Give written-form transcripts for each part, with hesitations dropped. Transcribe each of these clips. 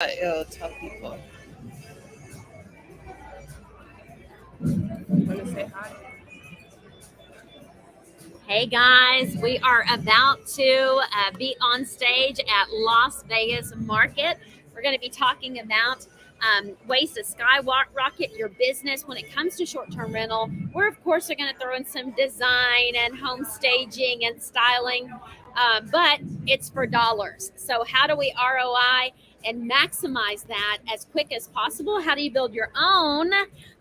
It'll tell people. Want to say hi? Hey guys, we are about to be on stage at Las Vegas Market. We're going to be talking about ways to skyrocket your business when it comes to short-term rental. We're of course are going to throw in some design and home staging and styling, but it's for dollars. So how do we ROI and maximize that as quick as possible? How do you build your own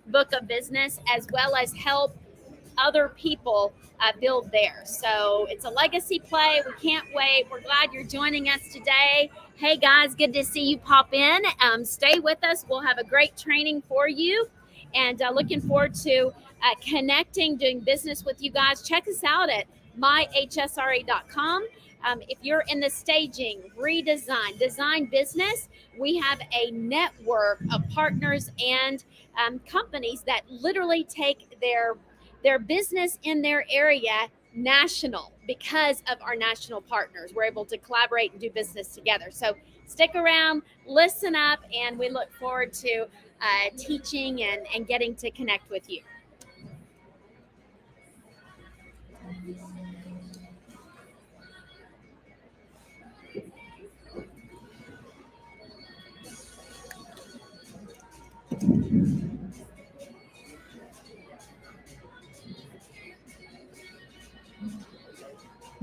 book of business as well as help other people build theirs? So it's a legacy play. We can't wait. We're glad you're joining us today. Hey guys, good to see you pop in. Stay with us. We'll have a great training for you, and looking forward to connecting, doing business with you guys. Check us out at myhsra.com. If you're in the staging, redesign, design business, we have a network of partners and companies that literally take their business in their area national because of our national partners. We're able to collaborate and do business together. So stick around, listen up, and we look forward to teaching and getting to connect with you.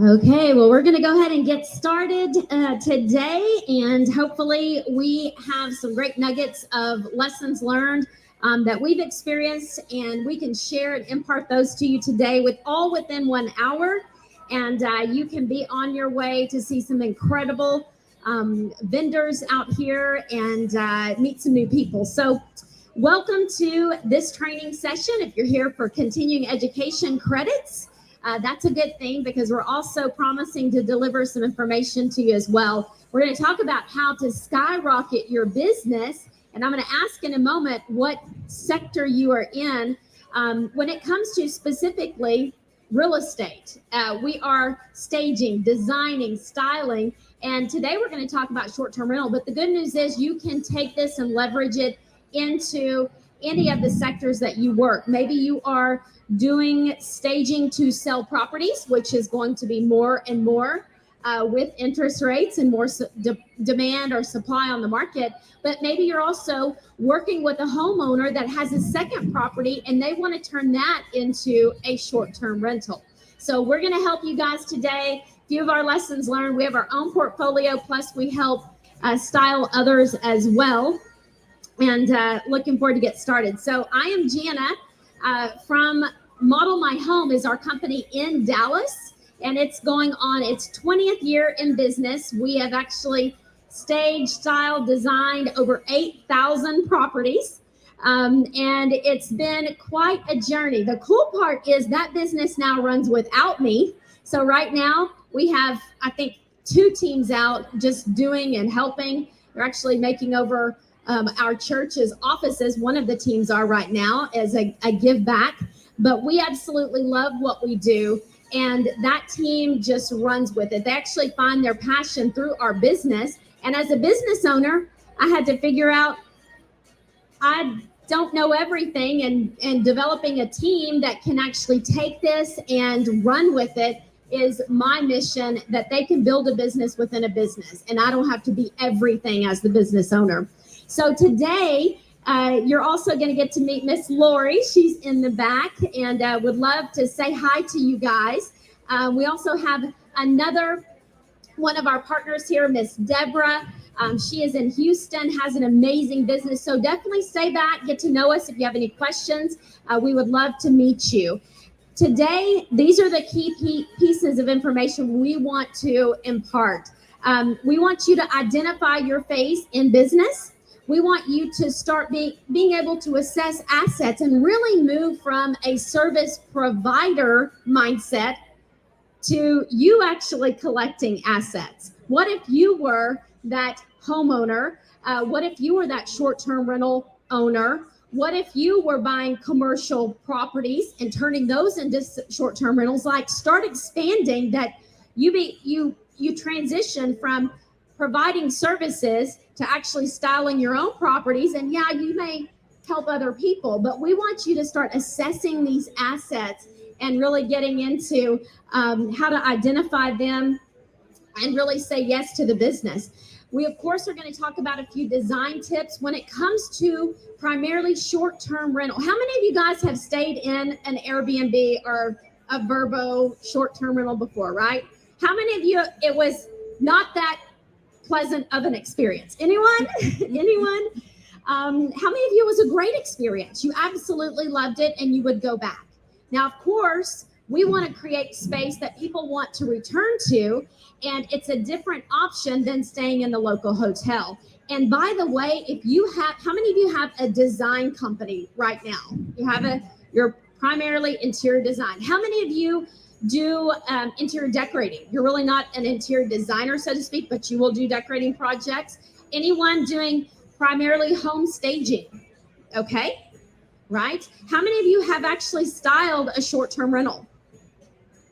Okay, well, we're going to go ahead and get started today, and hopefully we have some great nuggets of lessons learned that we've experienced, and we can share and impart those to you today within 1 hour, and you can be on your way to see some incredible vendors out here and meet some new people. So welcome to this training session. If you're here for continuing education credits, that's a good thing because we're also promising to deliver some information to you as well. We're going to talk about how to skyrocket your business, and I'm going to ask in a moment what sector you are in. When it comes to specifically real estate, we are staging, designing, styling, and today we're going to talk about short-term rental. But the good news is you can take this and leverage it into any of the sectors that you work. Maybe you are doing staging to sell properties, which is going to be more and more with interest rates and more demand or supply on the market. But maybe you're also working with a homeowner that has a second property and they want to turn that into a short-term rental. So we're going to help you guys today. A few of our lessons learned. We have our own portfolio, plus we help style others as well. And looking forward to get started. So I am Jana from Model My Home is our company in Dallas, and it's going on its 20th year in business. We have actually staged, styled, designed over 8,000 properties, and it's been quite a journey. The cool part is that business now runs without me. So right now we have, I think, 2 teams out just doing and helping. They're actually making over our church's offices. One of the teams are right now as a give back, but we absolutely love what we do, and that team just runs with it. They actually find their passion through our business, and as a business owner, I had to figure out I don't know everything, and developing a team that can actually take this and run with it is my mission, that they can build a business within a business, and I don't have to be everything as the business owner. So today, you're also going to get to meet Miss Lori. She's in the back, and would love to say hi to you guys. We also have another one of our partners here, Miss Deborah. She is in Houston, has an amazing business. So definitely stay back, get to know us. If you have any questions, we would love to meet you. Today, these are the key pieces of information we want to impart. We want you to identify your phase in business. We want you to start being able to assess assets and really move from a service provider mindset to you actually collecting assets. What if you were that homeowner? What if you were that short-term rental owner? What if you were buying commercial properties and turning those into short-term rentals? Like, start expanding that you transition from providing services to actually styling your own properties. And yeah, you may help other people, but we want you to start assessing these assets and really getting into how to identify them and really say yes to the business. We, of course, are going to talk about a few design tips when it comes to primarily short-term rental. How many of you guys have stayed in an Airbnb or a Vrbo short-term rental before, right? How many of you, it was not that pleasant of an experience? Anyone? Anyone? How many of you, it was a great experience? You absolutely loved it and you would go back. Now, of course, we want to create space that people want to return to, and it's a different option than staying in the local hotel. And by the way, if you have, how many of you have a design company right now? You have you're primarily interior design. How many of you do interior decorating? You're really not an interior designer, so to speak, but you will do decorating projects. Anyone doing primarily home staging? Okay, right? How many of you have actually styled a short-term rental?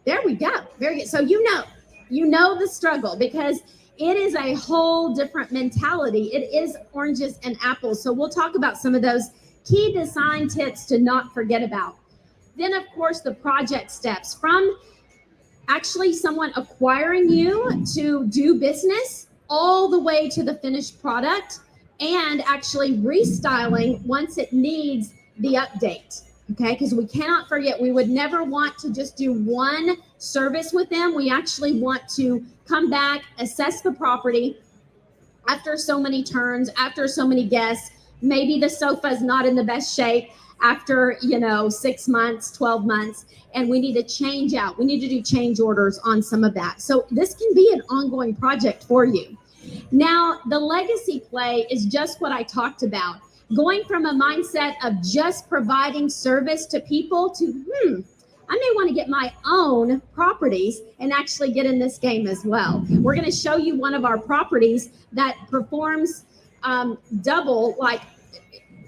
There we go. Very good. So you know the struggle, because it is a whole different mentality. It is oranges and apples. So we'll talk about some of those key design tips to not forget about. Then, of course, the project steps from actually someone acquiring you to do business all the way to the finished product and actually restyling once it needs the update. Okay, because we cannot forget, we would never want to just do one service with them. We actually want to come back, assess the property after so many turns, after so many guests. Maybe the sofa is not in the best shape after 6 months, 12 months, and we need to change out. We need to do change orders on some of that. So this can be an ongoing project for you. Now, the legacy play is just what I talked about. Going from a mindset of just providing service to people to, I may want to get my own properties and actually get in this game as well. We're going to show you one of our properties that performs double, like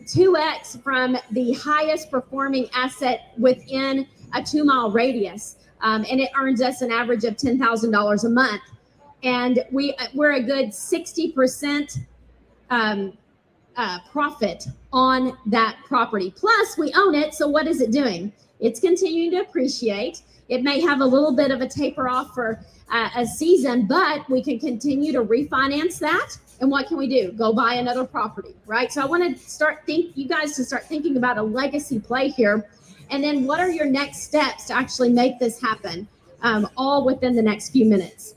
2x from the highest performing asset within a 2-mile radius. And it earns us an average of $10,000 a month. And we're a good 60% profit on that property. Plus, we own it. So what is it doing? It's continuing to appreciate. It may have a little bit of a taper off for a season, but we can continue to refinance that. And what can we do? Go buy another property, right? So I want to you guys to start thinking about a legacy play here. And then what are your next steps to actually make this happen, all within the next few minutes.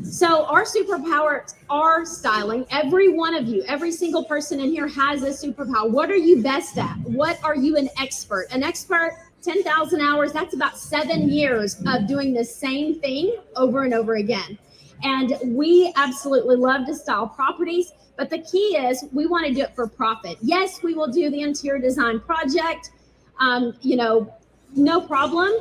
So our superpowers are styling. Every one of you, every single person in here has a superpower. What are you best at? What are you an expert? An expert, 10,000 hours, that's about 7 years of doing the same thing over and over again. And we absolutely love to style properties, but the key is we want to do it for profit. Yes, we will do the interior design project, no problem.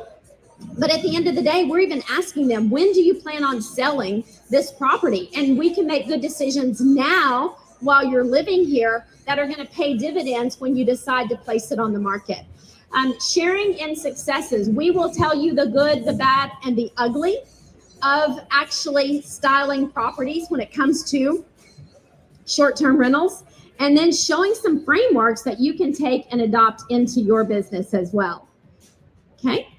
But at the end of the day, we're even asking them, when do you plan on selling this property? And we can make good decisions now while you're living here that are going to pay dividends when you decide to place it on the market. Sharing in successes. We will tell you the good, the bad, and the ugly of actually styling properties when it comes to short-term rentals, and then showing some frameworks that you can take and adopt into your business as well. Okay.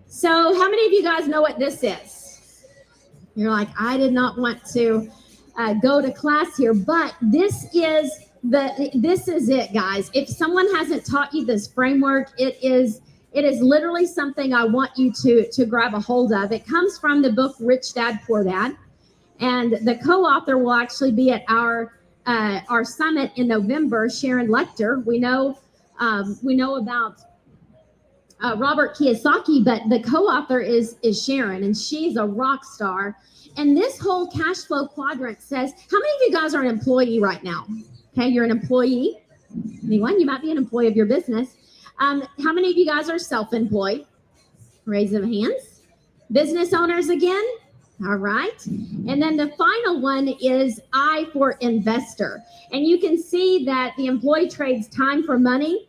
So how many of you guys know what this is? You're like, I did not want to go to class here, but this is it, guys. If someone hasn't taught you this framework, it is literally something I want you to grab a hold of. It comes from the book Rich Dad Poor Dad, and the co-author will actually be at our summit in November. Sharon Lecter. We know about Robert Kiyosaki, but the co-author is Sharon, and she's a rock star. And this whole cash flow quadrant says, how many of you guys are an employee right now? Okay, you're an employee. Anyone? You might be an employee of your business. How many of you guys are self-employed? Raise of hands. Business owners again. All right. And then the final one is I for investor. And you can see that the employee trades time for money.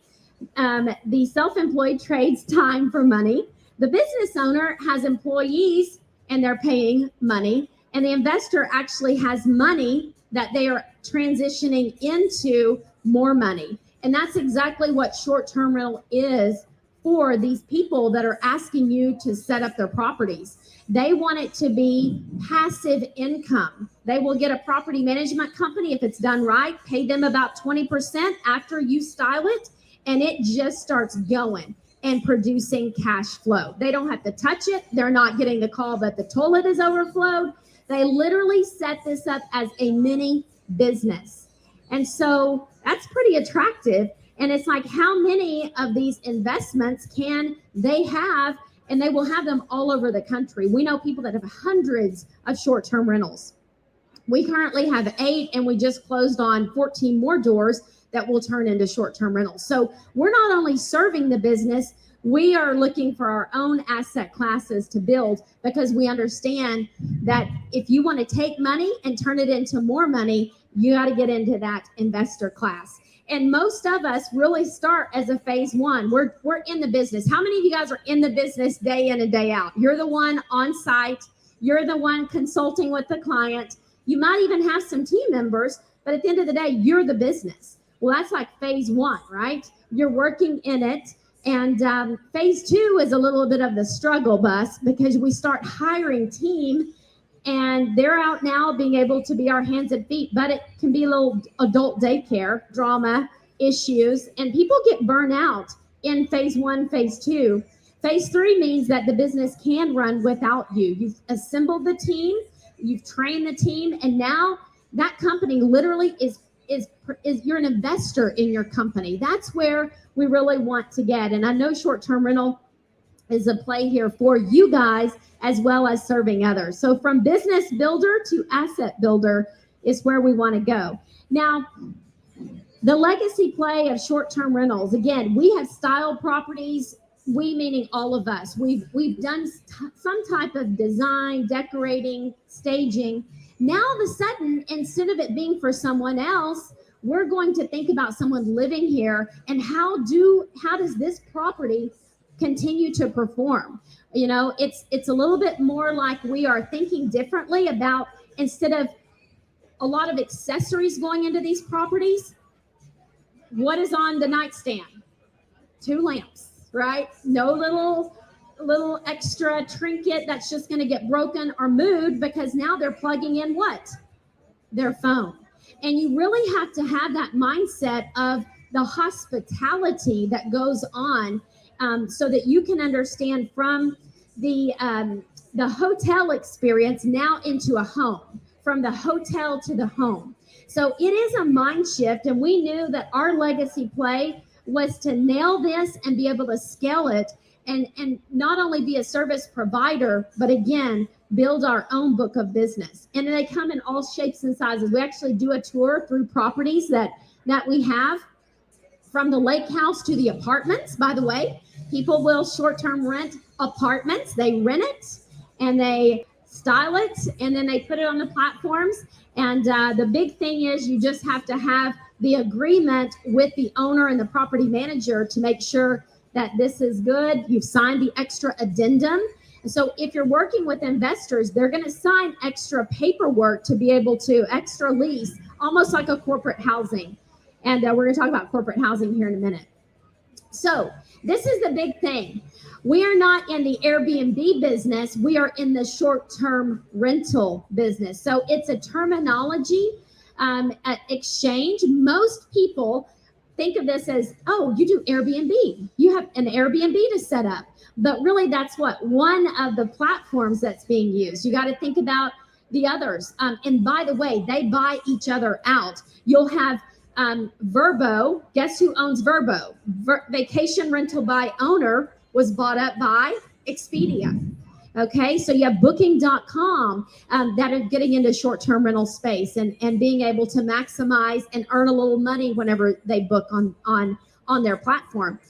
The self-employed trades time for money. The business owner has employees and they're paying money. and the investor actually has money that they are transitioning into more money. And that's exactly what short-term rental is for these people that are asking you to set up their properties. They want it to be passive income. They will get a property management company, if it's done right, pay them about 20% after you style it, and it just starts going and producing cash flow. They don't have to touch it. They're not getting the call that the toilet is overflowed. They literally set this up as a mini business. And so that's pretty attractive. And it's like, how many of these investments can they have? And they will have them all over the country. We know people that have hundreds of short-term rentals. We currently have 8, and we just closed on 14 more doors that will turn into short-term rentals. So we're not only serving the business, we are looking for our own asset classes to build, because we understand that if you want to take money and turn it into more money, you got to get into that investor class. And most of us really start as a phase 1. We're in the business. How many of you guys are in the business day in and day out? You're the one on site. You're the one consulting with the client. You might even have some team members, but at the end of the day, you're the business. Well, that's like phase 1, right? You're working in it. And phase 2 is a little bit of the struggle bus, because we start hiring team, and they're out now being able to be our hands and feet, but it can be a little adult daycare drama issues, and people get burnt out in phase 1, phase 2. Phase 3 means that the business can run without you. You've assembled the team, you've trained the team, and now that company literally is you're an investor in your company. That's where we really want to get. And I know short-term rental is a play here for you guys, as well as serving others. So from business builder to asset builder is where we want to go. Now, the legacy play of short-term rentals, again, we have style properties, we meaning all of us. We've done some type of design, decorating, staging. Now, all of a sudden, instead of it being for someone else, we're going to think about someone living here, and how does this property continue to perform? You know, it's a little bit more like we are thinking differently about, instead of a lot of accessories going into these properties, what is on the nightstand? 2 lamps, right? No little extra trinket that's just going to get broken or moved, because now they're plugging in what? Their phone. And you really have to have that mindset of the hospitality that goes on, so that you can understand from the hotel experience now into a home, from the hotel to the home. So it is a mind shift, and we knew that our legacy play was to nail this and be able to scale it, and not only be a service provider, but again, build our own book of business. And they come in all shapes and sizes. We actually do a tour through properties that we have, from the lake house to the apartments. By the way, people will short-term rent apartments. They rent it and they style it, and then they put it on the platforms. And the big thing is, you just have to have the agreement with the owner and the property manager to make sure that this is good. You've signed the extra addendum. And so if you're working with investors, they're going to sign extra paperwork to be able to extra lease, almost like a corporate housing. And we're going to talk about corporate housing here in a minute. So this is the big thing. We are not in the Airbnb business. We are in the short-term rental business. So it's a terminology exchange. Most people think of this as, oh, you do Airbnb. You have an Airbnb to set up. But really, that's one of the platforms that's being used. You got to think about the others. And by the way, they buy each other out. You'll have Vrbo. Guess who owns Vrbo? Vacation Rental by Owner was bought up by Expedia. Okay, so you have Booking.com that are getting into short-term rental space and being able to maximize and earn a little money whenever they book on their platform.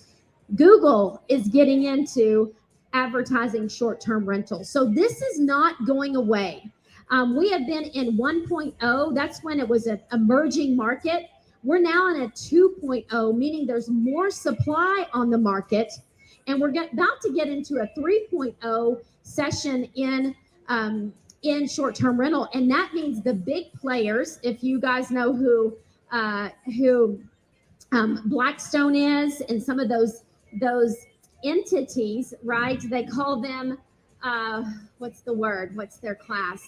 Google is getting into advertising short-term rentals. So this is not going away. We have been in 1.0. That's when it was an emerging market. We're now in a 2.0, meaning there's more supply on the market. And we're about to get into a 3.0 session in in short-term rental. And that means the big players, if you guys know who Blackstone is, and some of those entities, right? They call them what's the word? What's their class?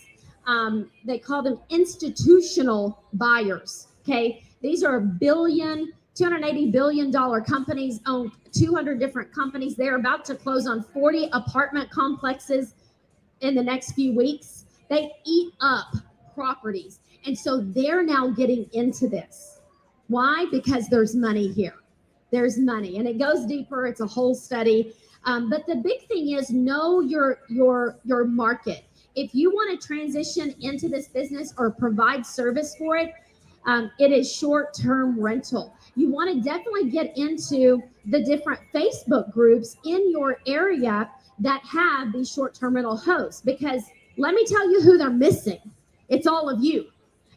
They call them institutional buyers. Okay, these are $280 billion companies, own 200 different companies. They're about to close on 40 apartment complexes in the next few weeks. They eat up properties, and so they're now getting into this. Why? Because there's money here. There's money, and it goes deeper. It's a whole study. But the big thing is know your market. If you want to transition into this business or provide service for it, it is short-term rental. You want to definitely get into the different Facebook groups in your area that have these short-term rental hosts, because let me tell you who they're missing. It's all of you,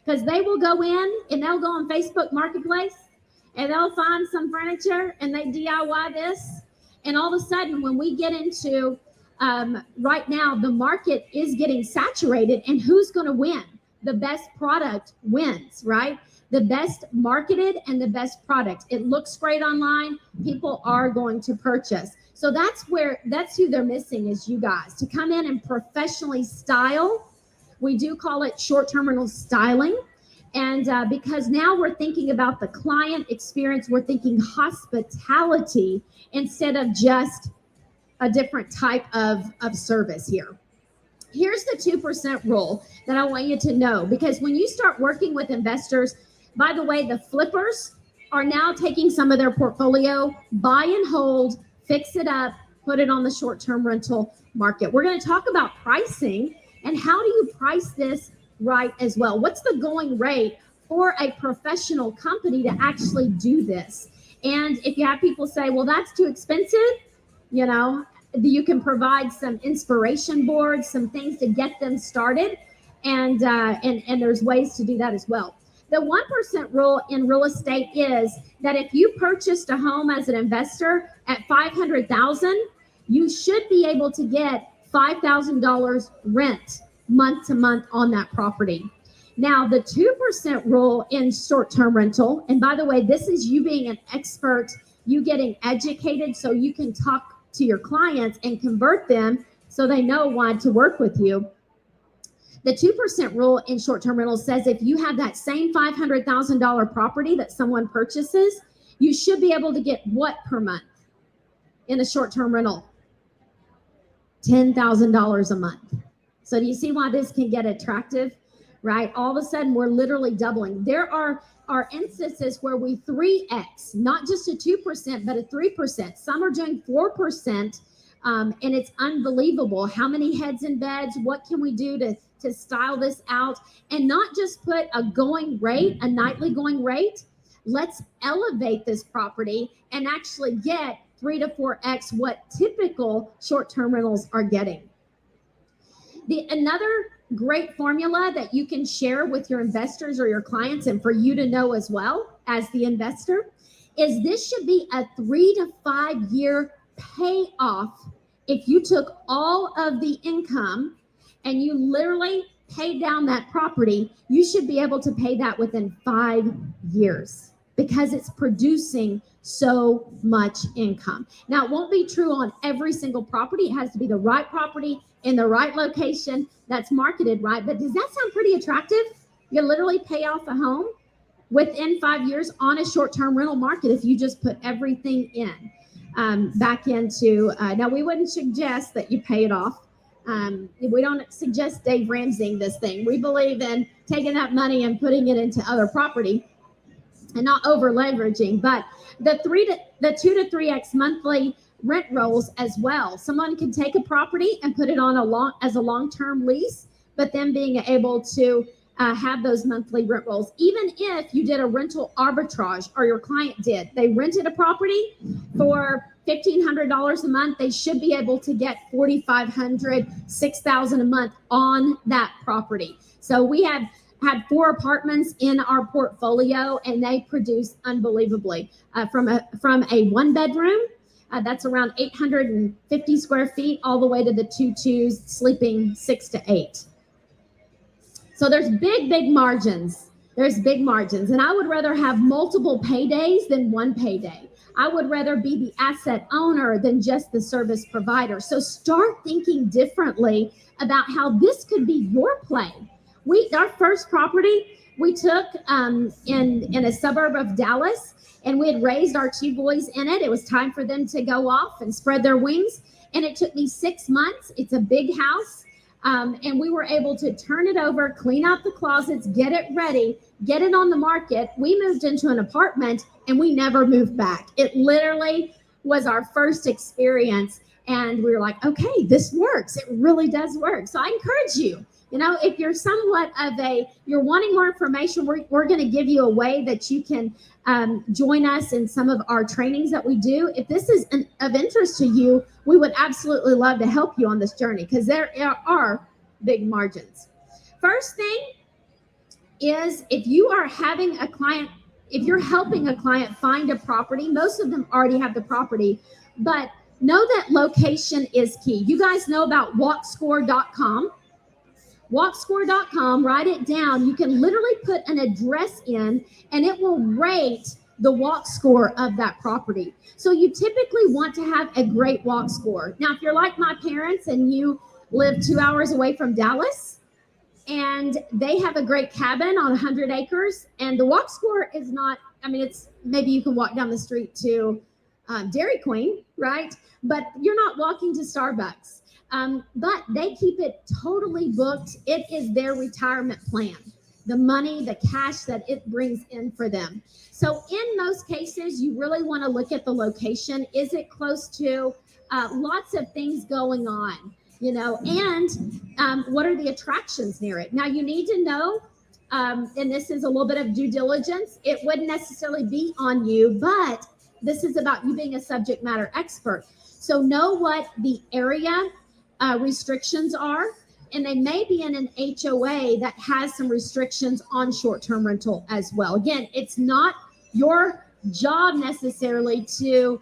because they will go in and they'll go on Facebook Marketplace and they'll find some furniture and they DIY this. And all of a sudden, when we get into right now, the market is getting saturated, and who's going to win? The best product wins, right? The best marketed and the best product. It looks great online. People are going to purchase. So that's who they're missing, is you guys, to come in and professionally style. We do call it short-term rental styling. And because now we're thinking about the client experience, we're thinking hospitality instead of just a different type of service here. Here's the 2% rule that I want you to know, because when you start working with investors, by the way, the flippers are now taking some of their portfolio, buy and hold, fix it up, put it on the short-term rental market. We're going to talk about pricing and how do you price this right as well. What's the going rate for a professional company to actually do this? And if you have people say, well, that's too expensive, you can provide some inspiration boards, some things to get them started. And there's ways to do that as well. The 1% rule in real estate is that if you purchased a home as an investor at $500,000, you should be able to get $5,000 rent month to month on that property. Now, the 2% rule in short-term rental, and by the way, this is you being an expert, you getting educated so you can talk to your clients and convert them so they know why to work with you. The 2% rule in short-term rental says if you have that same $500,000 property that someone purchases, you should be able to get what per month in a short-term rental? $10,000 a month. So do you see why this can get attractive, right? All of a sudden, we're literally doubling. There are instances where we 3X, not just a 2%, but a 3%. Some are doing 4%, and it's unbelievable. How many heads and beds? What can we do to style this out? And not just put a going rate, a nightly going rate. Let's elevate this property and actually get 3 to 4X what typical short-term rentals are getting. Another great formula that you can share with your investors or your clients, and for you to know as well as the investor, is this should be a 3 to 5 year payoff. If you took all of the income and you literally paid down that property, you should be able to pay that within 5 years because it's producing so much income. Now, it won't be true on every single property. It has to be the right property in the right location that's marketed right. But does that sound pretty attractive? You literally pay off a home within 5 years on a short-term rental market if you just put everything in back into. Now, we wouldn't suggest that you pay it off. We don't suggest Dave Ramseying this thing. We believe in taking that money and putting it into other property and not over leveraging. But the 2 to 3X monthly rent rolls as well. Someone can take a property and put it on as a long-term lease, but then being able to have those monthly rent rolls. Even if you did a rental arbitrage, or your client did, they rented a property for $1,500 a month, they should be able to get $4,500, $6,000 a month on that property. So we have had 4 apartments in our portfolio, and they produce unbelievably. From a 1-bedroom, that's around 850 square feet, all the way to the 2 twos, sleeping 6 to 8. So there's big margins. There's big margins. And I would rather have multiple paydays than one payday. I would rather be the asset owner than just the service provider. So start thinking differently about how this could be your play. Our first property we took in a suburb of Dallas, and we had raised our two boys in it. It was time for them to go off and spread their wings. And it took me 6 months. It's a big house. And we were able to turn it over, clean out the closets, get it ready, get it on the market. We moved into an apartment and we never moved back. It literally was our first experience. And we were like, okay, this works. It really does work. So I encourage you, if you're somewhat of you're wanting more information, we're going to give you a way that you can join us in some of our trainings that we do. If this is of interest to you, we would absolutely love to help you on this journey because there are big margins. First thing is if you're helping a client find a property, most of them already have the property, but know that location is key. You guys know about walkscore.com. Walkscore.com, write it down. You can literally put an address in and it will rate the walk score of that property. So you typically want to have a great walk score. Now, if you're like my parents and you live 2 hours away from Dallas and they have a great cabin on 100 acres and the walk score is not, it's maybe you can walk down the street to Dairy Queen, right? But you're not walking to Starbucks. But they keep it totally booked. It is their retirement plan, the money, the cash that it brings in for them. So in those cases, you really want to look at the location. Is it close to lots of things going on, and what are the attractions near it? Now you need to know, and this is a little bit of due diligence. It wouldn't necessarily be on you, but this is about you being a subject matter expert. So know what the area restrictions are, and they may be in an HOA that has some restrictions on short-term rental as well. Again, it's not your job necessarily to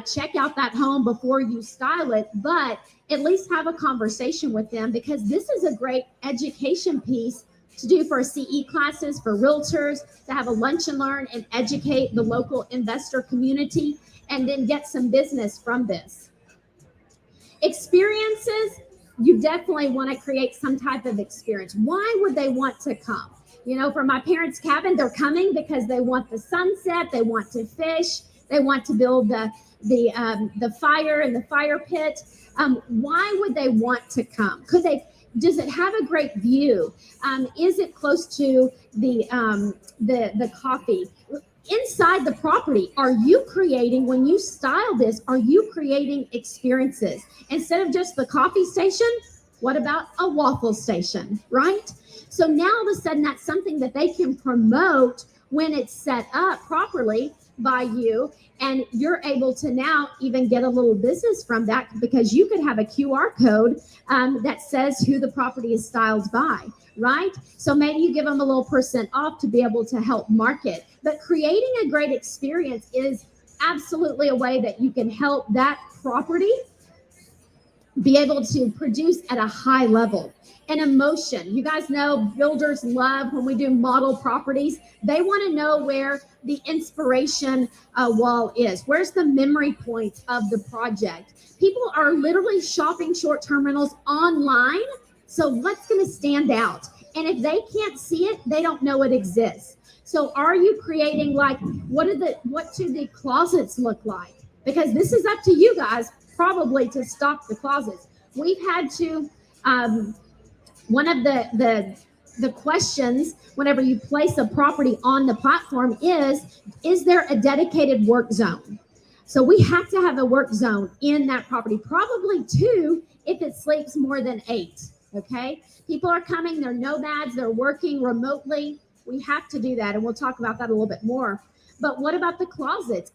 check out that home before you style it, but at least have a conversation with them because this is a great education piece to do for CE classes, for realtors, to have a lunch and learn and educate the local investor community and then get some business from this. Experiences, you definitely want to create some type of experience. Why would they want to come? For my parents' cabin, they're coming because they want the sunset, they want to fish, they want to build the fire and the fire pit. Why would they want to come? Does it have a great view? Is it close to the coffee? Inside the property, are you creating, when you style this, are you creating experiences? Instead of just the coffee station, what about a waffle station, right? So now all of a sudden that's something that they can promote when it's set up properly by you, and you're able to now even get a little business from that because you could have a QR code that says who the property is styled by, right? So maybe you give them a little % off to be able to help market. But creating a great experience is absolutely a way that you can help that property be able to produce at a high level. An emotion. You guys know builders love when we do model properties. They want to know where the inspiration wall is. Where's the memory point of the project? People are literally shopping short-term rentals online. So what's going to stand out? And if they can't see it, they don't know it exists. So are you creating what do the closets look like? Because this is up to you guys probably to stock the closets. We've had to, one of the questions whenever you place a property on the platform is there a dedicated work zone? So we have to have a work zone in that property, probably 2 if it sleeps more than 8, okay? People are coming, they're nomads, they're working remotely. We have to do that, and we'll talk about that a little bit more. But what about the closets?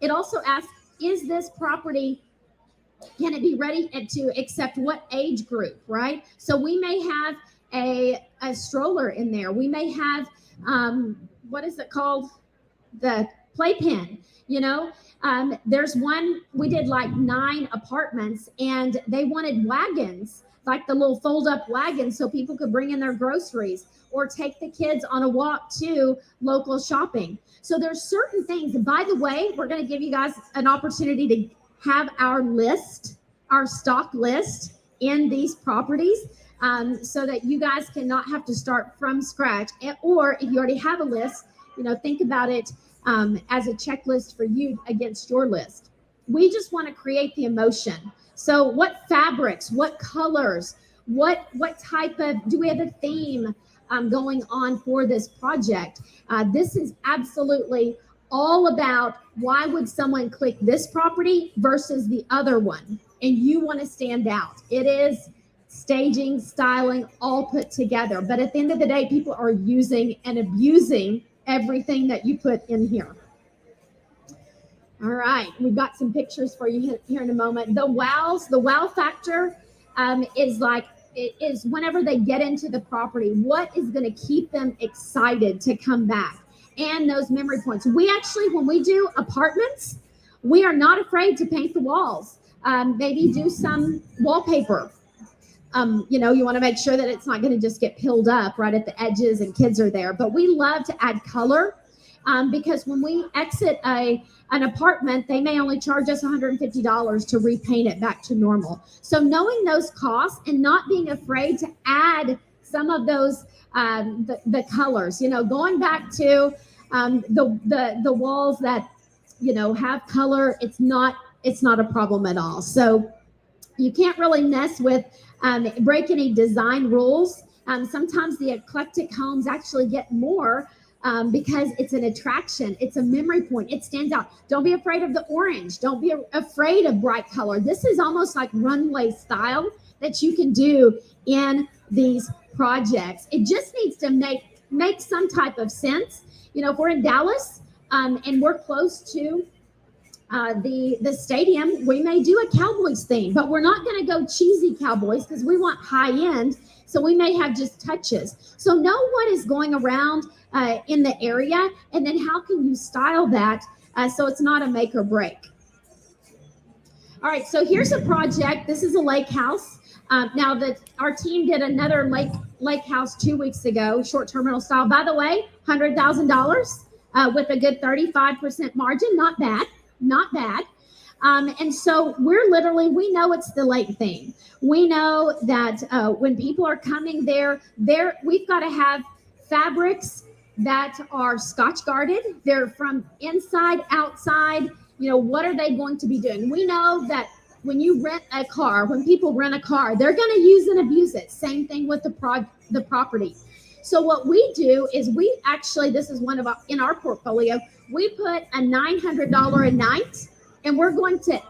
It also asks, is this property, can it be ready to accept what age group, right? So we may have a stroller in there. We may have, what is it called? The playpen, you know. There's one, we did like 9 apartments, and they wanted wagons, like the little fold up wagons, so people could bring in their groceries or take the kids on a walk to local shopping. So there's certain things. And by the way, we're going to give you guys an opportunity to have our list, our stock list in these properties, so that you guys cannot have to start from scratch. Or if you already have a list, you know, think about it as a checklist for you against your list. We just want to create the emotion. So what fabrics, what colors, what type of, do we have a theme going on for this project? This is absolutely all about why would someone click this property versus the other one, and you want to stand out. It is staging, styling, all put together. But at the end of the day, people are using and abusing everything that you put in here. All right, we've got some pictures for you here in a moment. The wow factor is like, it is whenever they get into the property, what is going to keep them excited to come back, and those memory points. We actually, when we do apartments, we are not afraid to paint the walls. Maybe do some wallpaper. You know, you want to make sure that it's not going to just get peeled up right at the edges and kids are there. But we love to add color because when we exit an apartment, they may only charge us $150 to repaint it back to normal. So knowing those costs and not being afraid to add some of those, the colors, you know, going back to the walls that, you know, have color, it's not a problem at all. So you can't really mess with break any design rules. Sometimes the eclectic homes actually get more because it's an attraction. It's a memory point. It stands out. Don't be afraid of the orange. Don't be afraid of bright color. This is almost like runway style that you can do in these projects. It just needs to make some type of sense. You know, if we're in Dallas and we're close to the stadium, we may do a Cowboys theme, but we're not going to go cheesy Cowboys because we want high end. So we may have just touches. So know what is going around in the area, and then how can you style that so it's not a make or break. All right, so here's a project. This is a lake house. Now that our team did another lake house 2 weeks ago, short terminal style. By the way, $100,000 with a good 35% margin. Not bad. Not bad. And so we're literally, we know it's the lake theme. We know that when people are coming there, we've got to have fabrics that are Scotch guarded. They're from inside, outside. You know, what are they going to be doing? We know that when you rent a car, when people rent a car, they're going to use and abuse it. Same thing with the property. So what we do is we actually, this is one of in our portfolio, we put a $900 a night, and we're going to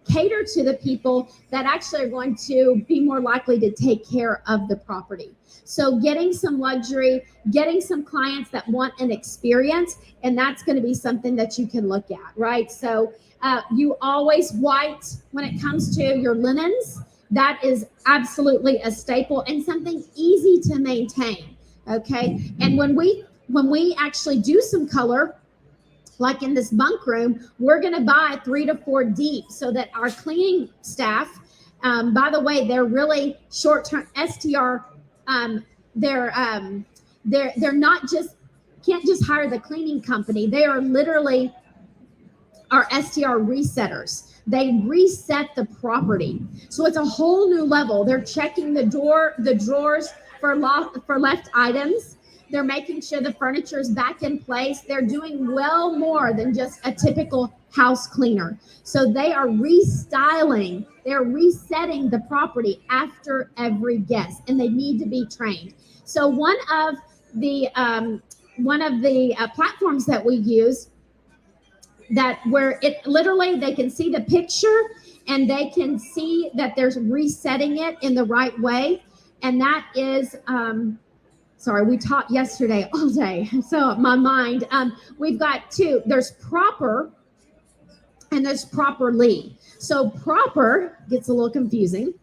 cater to the people that actually are going to be more likely to take care of the property. So getting some luxury, getting some clients that want an experience, and that's going to be something that you can look at, right? So you always white when it comes to your linens. That is absolutely a staple and something easy to maintain, okay? And when we actually do some color, like in this bunk room, we're going to buy 3 to 4 deep so that our cleaning staff, by the way, they're really short-term STR. They're not just, can't just hire the cleaning company. They are literally our STR resetters. They reset the property. So it's a whole new level. They're checking the drawers for left items. They're making sure the furniture is back in place. They're doing well more than just a typical house cleaner. So they are restyling, they're resetting the property after every guest, and they need to be trained. So one of the platforms that we use, that where it literally, they can see the picture and they can see that there's resetting it in the right way. And that is, sorry, we taught yesterday all day. So my mind, we've got 2, there's proper and there's properly. So proper gets a little confusing.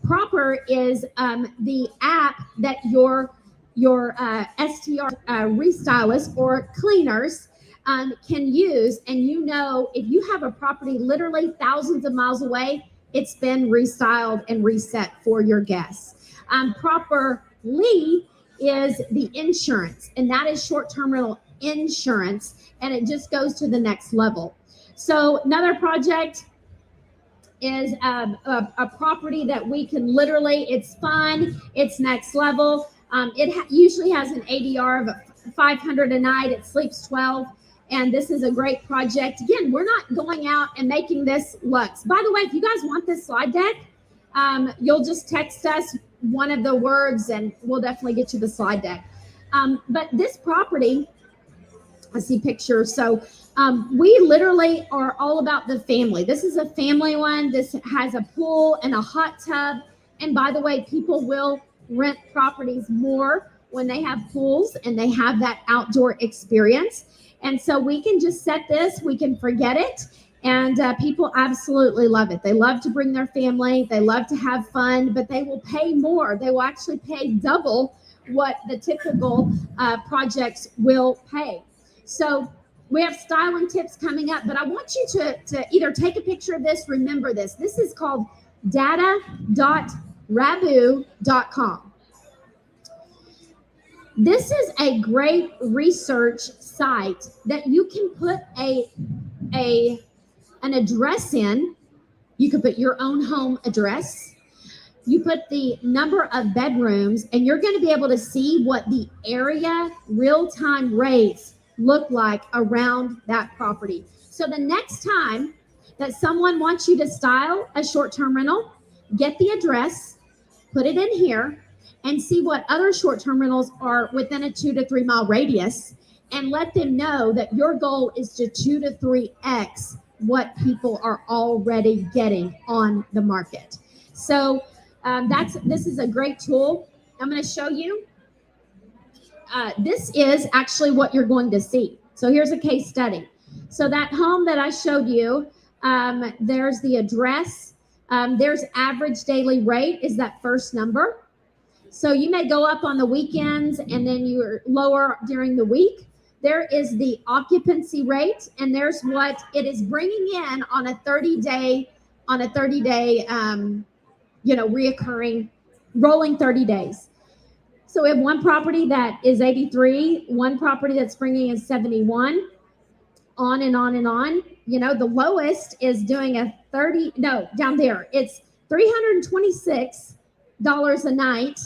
Proper is the app that your STR restylists or cleaners can use. And you know, if you have a property literally thousands of miles away, it's been restyled and reset for your guests. Properly is the insurance, and that is short-term rental insurance, and it just goes to the next level. So another project is a property that we can literally, it's fun, it's next level. It usually has an ADR of 500 a night. It sleeps 12. And this is a great project. Again, we're not going out and making this lux. By the way, if you guys want this slide deck, you'll just text us one of the words and we'll definitely get you the slide deck. But this property, I see pictures. So we literally are all about the family. This is a family one. This has a pool and a hot tub. And by the way, people will rent properties more when they have pools and they have that outdoor experience. And so we can just set this, we can forget it. And people absolutely love it. They love to bring their family. They love to have fun, but they will pay more. They will actually pay double what the typical projects will pay. So we have styling tips coming up, but I want you to either take a picture of this, remember this. This is called data.rabu.com. This is a great research site that you can put an address in. You could put your own home address. You put the number of bedrooms, and you're going to be able to see what the area real-time rates look like around that property. So the next time that someone wants you to style a short-term rental, get the address, put it in here, and see what other short-term rentals are within a 2 to 3 mile radius, and let them know that your goal is to 2 to 3x what people are already getting on the market. So this is a great tool. I'm going to show you. This is actually what you're going to see. So here's a case study. So that home that I showed you, there's the address. There's average daily rate is that first number. So you may go up on the weekends and then you're lower during the week. There is the occupancy rate, and there's what it is bringing in on a 30-day, reoccurring, rolling 30 days. So we have one property that is 83, one property that's bringing in 71, on and on and on. You know, the lowest is doing down there. It's $326 a night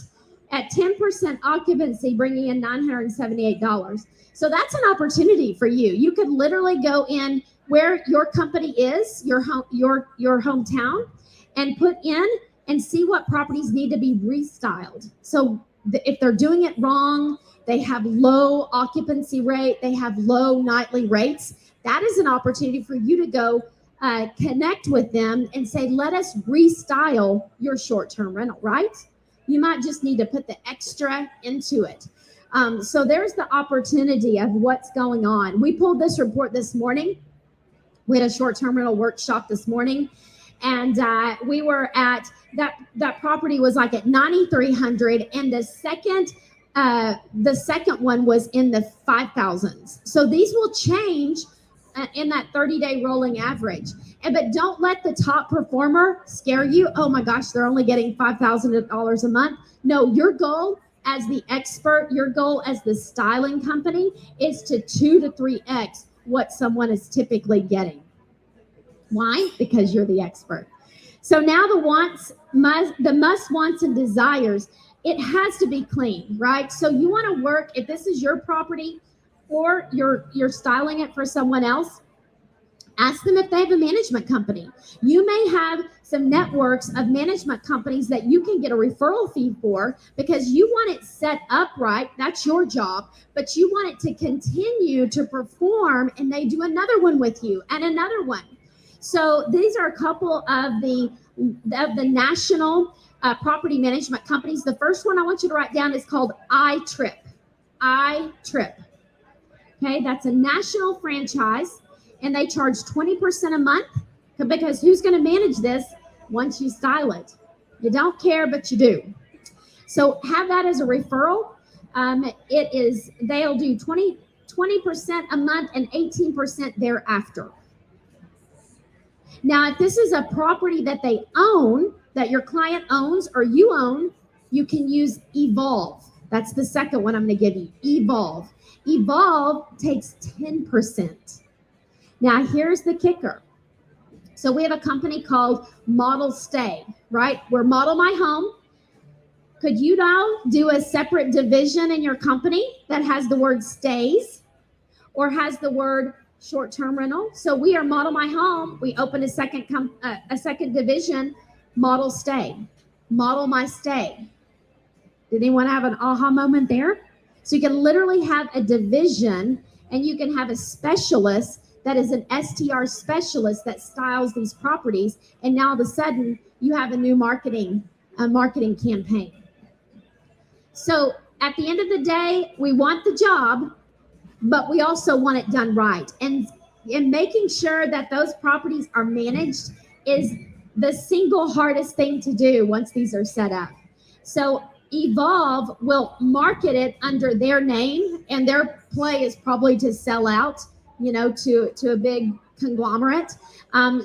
at 10% occupancy, bringing in $978. So that's an opportunity for you. You could literally go in where your company is, your hometown, and put in and see what properties need to be restyled. So if they're doing it wrong, they have low occupancy rate, they have low nightly rates, that is an opportunity for you to go connect with them and say, let us restyle your short-term rental, right? You might just need to put the extra into it. So there's the opportunity of what's going on. We pulled this report this morning. We had a short-term rental workshop this morning, and we were at that property was like at 9,300, and the second one was in the 5,000s. So these will change in that 30-day rolling average. But don't let the top performer scare you. Oh my gosh, they're only getting $5,000 a month. No, your goal as the expert, your goal as the styling company is to 2 to 3x what someone is typically getting. Why? Because you're the expert. So now the must, wants, and desires. It has to be clean, right? So you want to work, if this is your property or you're styling it for someone else, ask them if they have a management company. You may have some networks of management companies that you can get a referral fee for because you want it set up right. That's your job, but you want it to continue to perform, and they do another one with you and another one. So these are a couple of the national property management companies. The first one I want you to write down is called iTrip. iTrip. Okay, that's a national franchise, and they charge 20% a month because who's going to manage this once you style it? You don't care, but you do. So have that as a referral. They'll do 20 20% a month, and 18% thereafter. Now, if this is a property that they own, that your client owns or you own, you can use Evolve. That's the second one I'm going to give you, Evolve. Evolve takes 10%. Now, here's the kicker. So we have a company called Model Stay, right? We're Model My Home. Could you now do a separate division in your company that has the word stays or has the word short-term rental? So we are Model My Home. We open a second division, Model Stay, Model My Stay. Did anyone have an aha moment there? So you can literally have a division, and you can have a specialist that is an STR specialist that styles these properties. And now all of a sudden you have a new marketing campaign. So at the end of the day, we want the job, but we also want it done right. And making sure that those properties are managed is the single hardest thing to do once these are set up. So Evolve will market it under their name, and their play is probably to sell out, to a big conglomerate.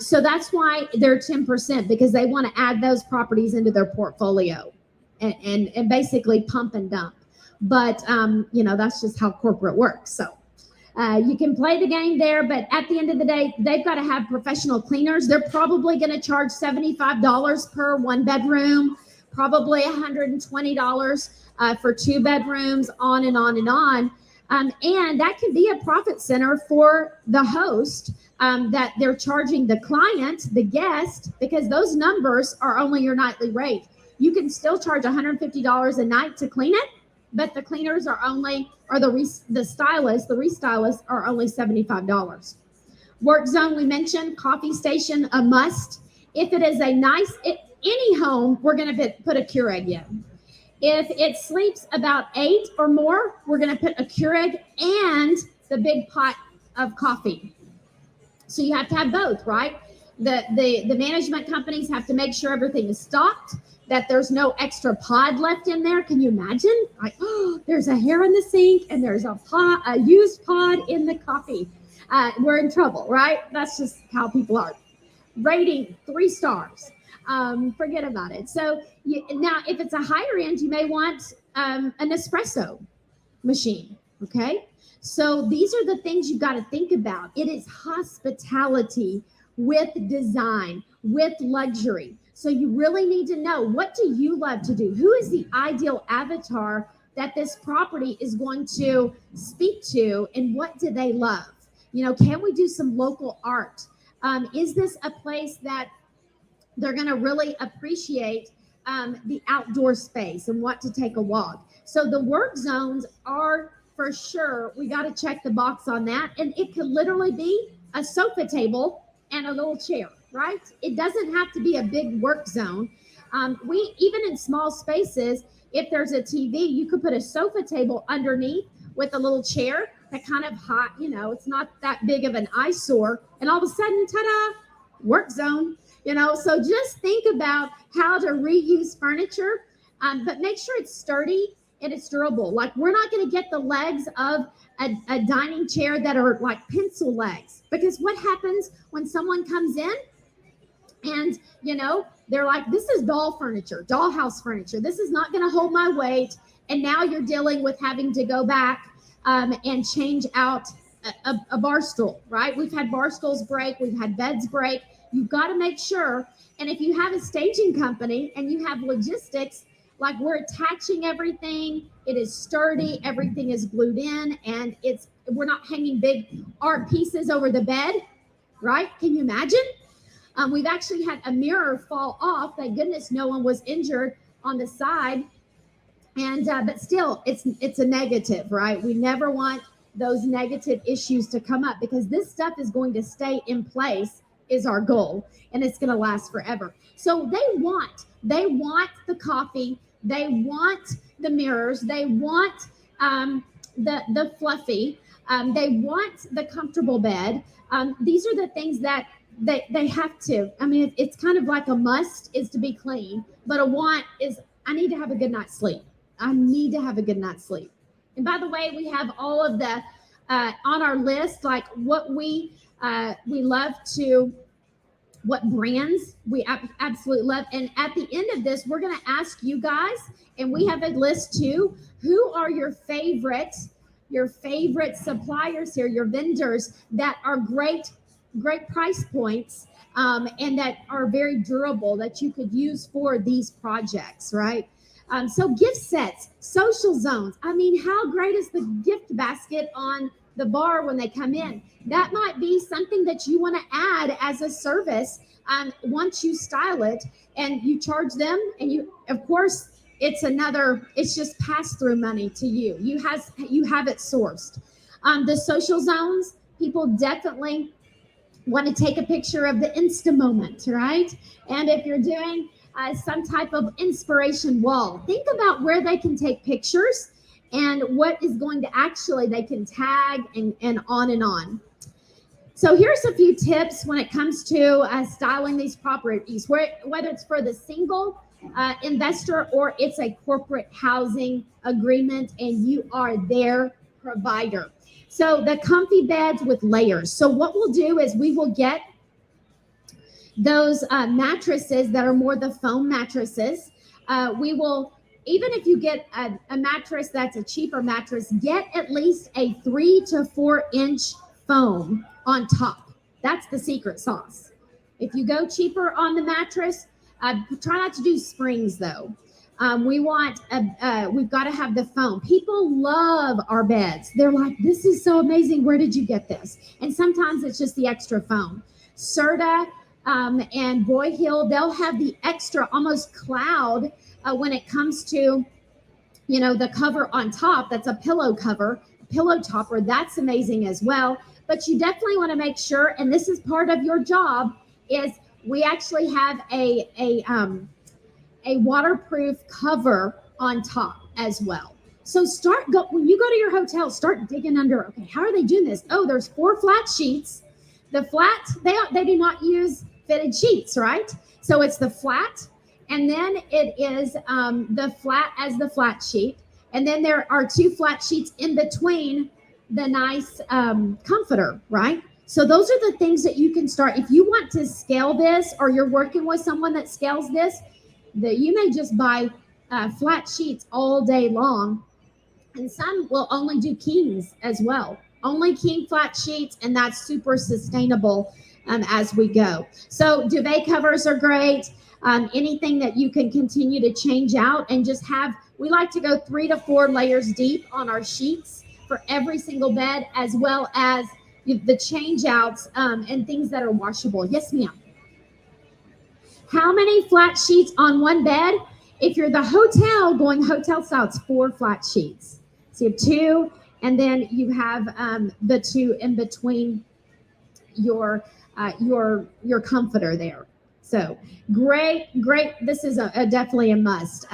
So that's why they're 10%, because they want to add those properties into their portfolio and basically pump and dump. But, that's just how corporate works. So you can play the game there, but at the end of the day, they've got to have professional cleaners. They're probably going to charge $75 per one bedroom, probably $120 for two bedrooms, on and on and on. And that can be a profit center for the host, that they're charging the client, the guest, because those numbers are only your nightly rate. You can still charge $150 a night to clean it, but the cleaners are only, or the restylists are only $75. Work zone, we mentioned, coffee station, a must. If it is any home, we're going to put a Keurig in. If it sleeps about 8 or more, we're going to put a Keurig and the big pot of coffee. So you have to have both, right? The management companies have to make sure everything is stocked, that there's no extra pod left in there. Can you imagine? Like, there's a hair in the sink and there's a used pod in the coffee. We're in trouble, right? That's just how people are. Rating 3 stars. Forget about it. So now, if it's a higher end, you may want an espresso machine. Okay. So these are the things you've got to think about. It is hospitality with design, with luxury. So you really need to know, what do you love to do? Who is the ideal avatar that this property is going to speak to, and what do they love? Can we do some local art? Is this a place that they're going to really appreciate the outdoor space and want to take a walk? So the work zones are, for sure, we got to check the box on that. And it could literally be a sofa table and a little chair, right? It doesn't have to be a big work zone. Even in small spaces, if there's a TV, you could put a sofa table underneath with a little chair that kind of hot, it's not that big of an eyesore. And all of a sudden, ta-da, work zone. So just think about how to reuse furniture, but make sure it's sturdy and it's durable. Like, we're not going to get the legs of a dining chair that are like pencil legs, because what happens when someone comes in and, they're like, this is dollhouse furniture. This is not going to hold my weight. And now you're dealing with having to go back and change out a bar stool, right? We've had bar stools break. We've had beds break. You've got to make sure. And if you have a staging company and you have logistics, like, we're attaching everything, it is sturdy, everything is glued in, and we're not hanging big art pieces over the bed, right? Can you imagine? We've actually had a mirror fall off. Thank goodness no one was injured on the side. And but still, it's a negative, right? We never want those negative issues to come up, because this stuff is going to stay in place, is our goal, and it's going to last forever. So they want the coffee, they want the mirrors, they want the fluffy, they want the comfortable bed. These are the things that they have to. I mean, it's kind of like a must is to be clean, but a want is, I need to have a good night's sleep. I need to have a good night's sleep. And by the way, we have all of the on our list, like what we love to, what brands we absolutely love. And at the end of this, we're going to ask you guys, and we have a list too, who are your favorite suppliers here, your vendors that are great price points, and that are very durable that you could use for these projects, right? So gift sets, social zones. I mean, how great is the gift basket on the bar when they come in? That might be something that you want to add as a service once you style it, and you charge them, and you, of course, it's just pass-through money to you. You have it sourced. The social zones, people definitely want to take a picture of the Insta moment, right? And if you're doing some type of inspiration wall, think about where they can take pictures and what is going to actually, they can tag and on and on. So here's a few tips when it comes to styling these properties, whether it's for the single investor or it's a corporate housing agreement and you are their provider. So the comfy beds with layers. So what we'll do is we will get those mattresses that are more the foam mattresses. We will, even if you get a mattress that's a cheaper mattress, get at least a 3 to 4 inch foam on top. That's the secret sauce. If you go cheaper on the mattress, try not to do springs though. We've got to have the foam. People love our beds. They're like, this is so amazing. Where did you get this? And sometimes it's just the extra foam. Serta and Broyhill, they'll have the extra almost cloud when it comes to, the cover on top. That's a pillow cover, pillow topper. That's amazing as well. But you definitely want to make sure, and this is part of your job, is we actually have a waterproof cover on top as well. So when you go to your hotel, start digging under. Okay, how are they doing this? Oh, there's 4 flat sheets. The flat, they do not use fitted sheets, right? So it's the flat, and then it is the flat as the flat sheet, and then there are 2 flat sheets in between the nice comforter, right? So those are the things that you can start. If you want to scale this, or you're working with someone that scales this, that you may just buy flat sheets all day long, and some will only do kings as well. Only king flat sheets, and that's super sustainable as we go. So duvet covers are great. Anything that you can continue to change out and just have, we like to go 3 to 4 layers deep on our sheets for every single bed, as well as the change outs and things that are washable. Yes, ma'am. How many flat sheets on one bed? If you're the hotel going hotel style, it's 4 flat sheets. So you have 2, and then you have the 2 in between your comforter there. So great. This is definitely a must,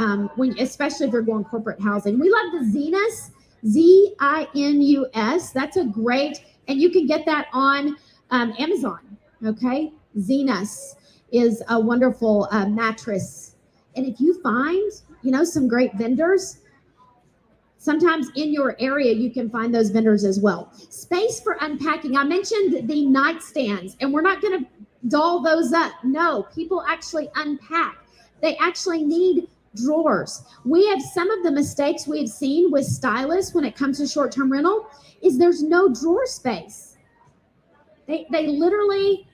especially if you're going corporate housing. We love the Zinus, Zinus. That's a great, and you can get that on Amazon. Okay, Zinus is a wonderful mattress. And if you find, some great vendors, sometimes in your area, you can find those vendors as well. Space for unpacking. I mentioned the nightstands, and we're not going to doll those up. No, people actually unpack. They actually need drawers. We have some of the mistakes we have seen with stylists when it comes to short-term rental is there's no drawer space. They literally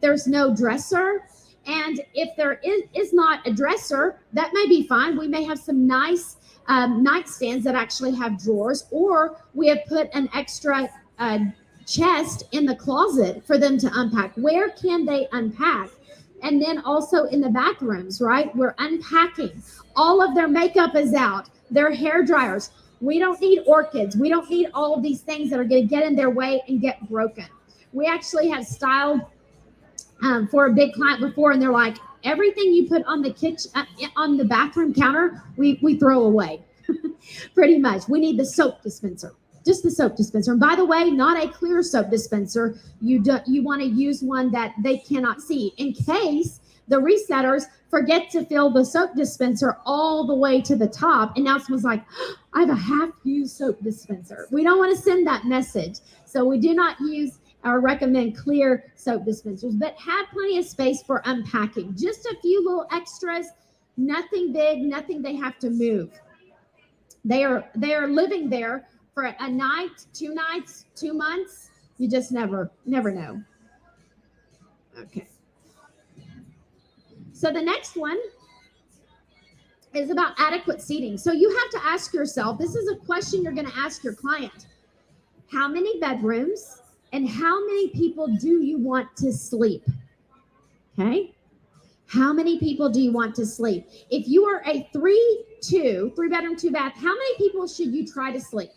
there's no dresser. And if there is not a dresser, that may be fine. We may have some nice nightstands that actually have drawers, or we have put an extra chest in the closet for them to unpack. Where can they unpack? And then also in the bathrooms, right? We're unpacking. All of their makeup is out, their hair dryers. We don't need orchids. We don't need all of these things that are going to get in their way and get broken. We actually have styled for a big client before, and they're like, everything you put on the kitchen, on the bathroom counter, we throw away. Pretty much. We need the soap dispenser, just the soap dispenser. And by the way, not a clear soap dispenser. You want to use one that they cannot see in case the resetters forget to fill the soap dispenser all the way to the top. And now someone's like, I have a half-used soap dispenser. We don't want to send that message. So we do not use or recommend clear soap dispensers, but have plenty of space for unpacking. Just a few little extras, nothing big, nothing they have to move. They are living there for a night, 2 nights, 2 months. You just never know. Okay. So the next one is about adequate seating. So you have to ask yourself, this is a question you're going to ask your client. How many bedrooms and how many people do you want to sleep? Okay. How many people do you want to sleep? If you are a 3 bedroom, 2 bath, how many people should you try to sleep?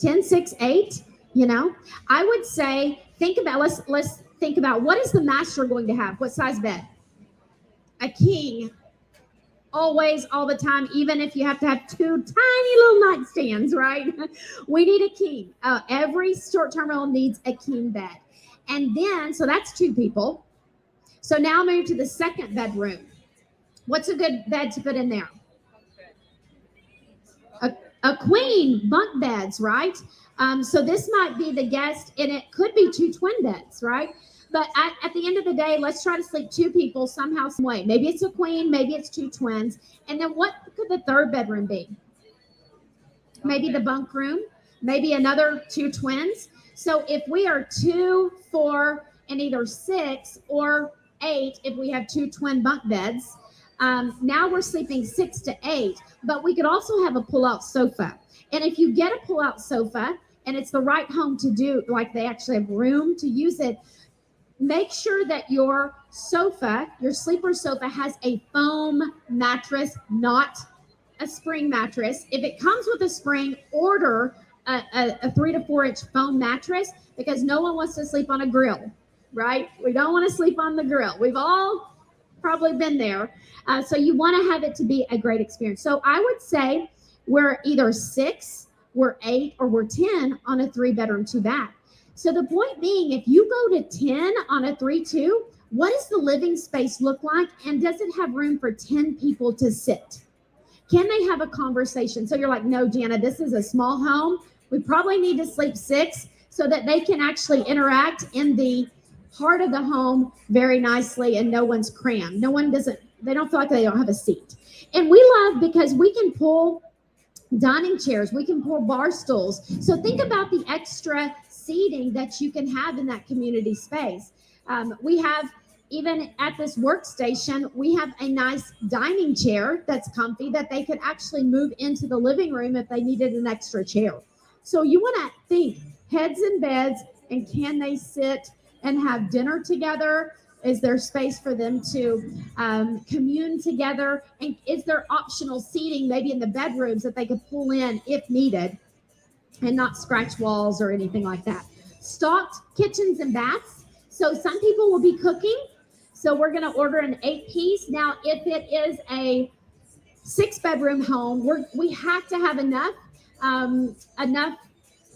10, 6, 8. You know, I would say, let's think about, what is the master going to have? What size bed? A king. Always, all the time, even if you have to have 2 tiny little nightstands, right? We need a king. Every short-term rental needs a king bed. And then, so that's 2 people. So now move to the second bedroom. What's a good bed to put in there? A queen, bunk beds, right? So this might be the guest, and it could be 2 twin beds, right? But at the end of the day, let's try to sleep 2 people somehow, some way. Maybe it's a queen, maybe it's 2 twins. And then what could the third bedroom be? Maybe the bunk room, maybe another 2 twins. So if we are 2, 4, and either 6 or 8, if we have 2 twin bunk beds, now we're sleeping 6 to 8. But we could also have a pull-out sofa. And if you get a pull-out sofa, and it's the right home to do, like they actually have room to use it, make sure that your sofa, your sleeper sofa, has a foam mattress, not a spring mattress. If it comes with a spring, order a 3 to 4 inch foam mattress, because no one wants to sleep on a grill, right? We don't want to sleep on the grill. We've all probably been there. So you want to have it to be a great experience. So I would say we're either 6, we're 8, or we're 10 on a 3 bedroom, 2 bath. So the point being, if you go to 10 on a 3-2, what does the living space look like? And does it have room for 10 people to sit? Can they have a conversation? So you're like, no, Jana, this is a small home. We probably need to sleep 6 so that they can actually interact in the heart of the home very nicely and no one's crammed. They don't feel like they don't have a seat. And we love, because we can pull dining chairs, we can pull bar stools. So think about the extra seating that you can have in that community space. We have, even at this workstation, we have a nice dining chair that's comfy that they could actually move into the living room if they needed an extra chair. So you want to think heads in beds, and can they sit and have dinner together? Is there space for them to commune together? And is there optional seating maybe in the bedrooms that they could pull in if needed and not scratch walls or anything like that? Stocked kitchens and baths. So some people will be cooking. So we're going to order an 8-piece. Now, if it is a 6-bedroom home, we have to have enough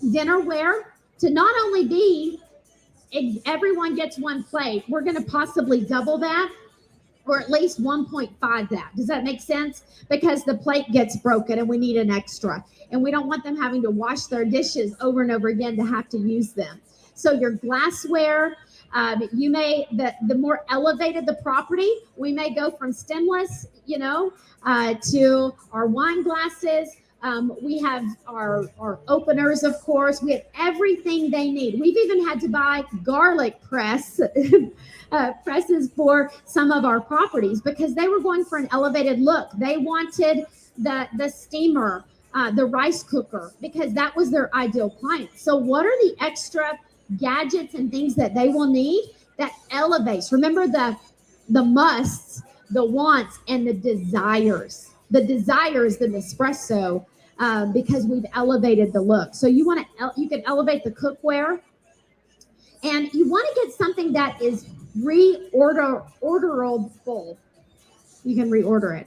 dinnerware to not only be everyone gets 1 plate. We're going to possibly double that, or at least 1.5 that. Does that make sense? Because the plate gets broken and we need an extra. And we don't want them having to wash their dishes over and over again to have to use them. So your glassware, the more elevated the property, we may go from stemless, to our wine glasses. We have our openers, of course. We have everything they need. We've even had to buy garlic presses for some of our properties because they were going for an elevated look. They wanted the steamer, the rice cooker, because that was their ideal client. So what are the extra gadgets and things that they will need that elevates? Remember the musts, the wants, and the desires. The desires, the Nespresso, because we've elevated the look. So you can elevate the cookware, and you want to get something that is reorderable. You can reorder it.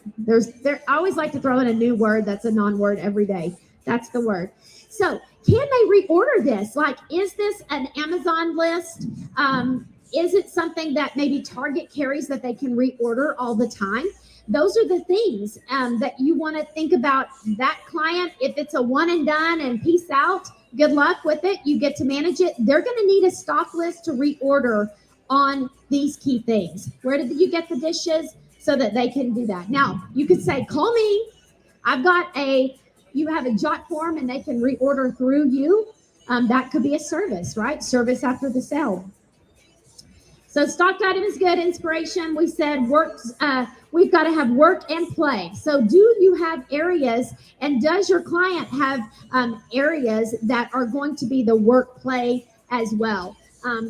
I always like to throw in a new word that's a non-word every day. That's the word. So can they reorder this? Like, is this an Amazon list? Is it something that maybe Target carries that they can reorder all the time? Those are the things that you want to think about. That client, if it's a one and done and peace out, good luck with it. You get to manage it. They're going to need a stock list to reorder on these key things. Where did you get the dishes? So that they can do that. Now, you could say, call me. You have a jot form and they can reorder through you. That could be a service, right? Service after the sale. So stocked item is good. Inspiration, we said we've got to have work and play. So do you have areas, and does your client have areas that are going to be the work play as well?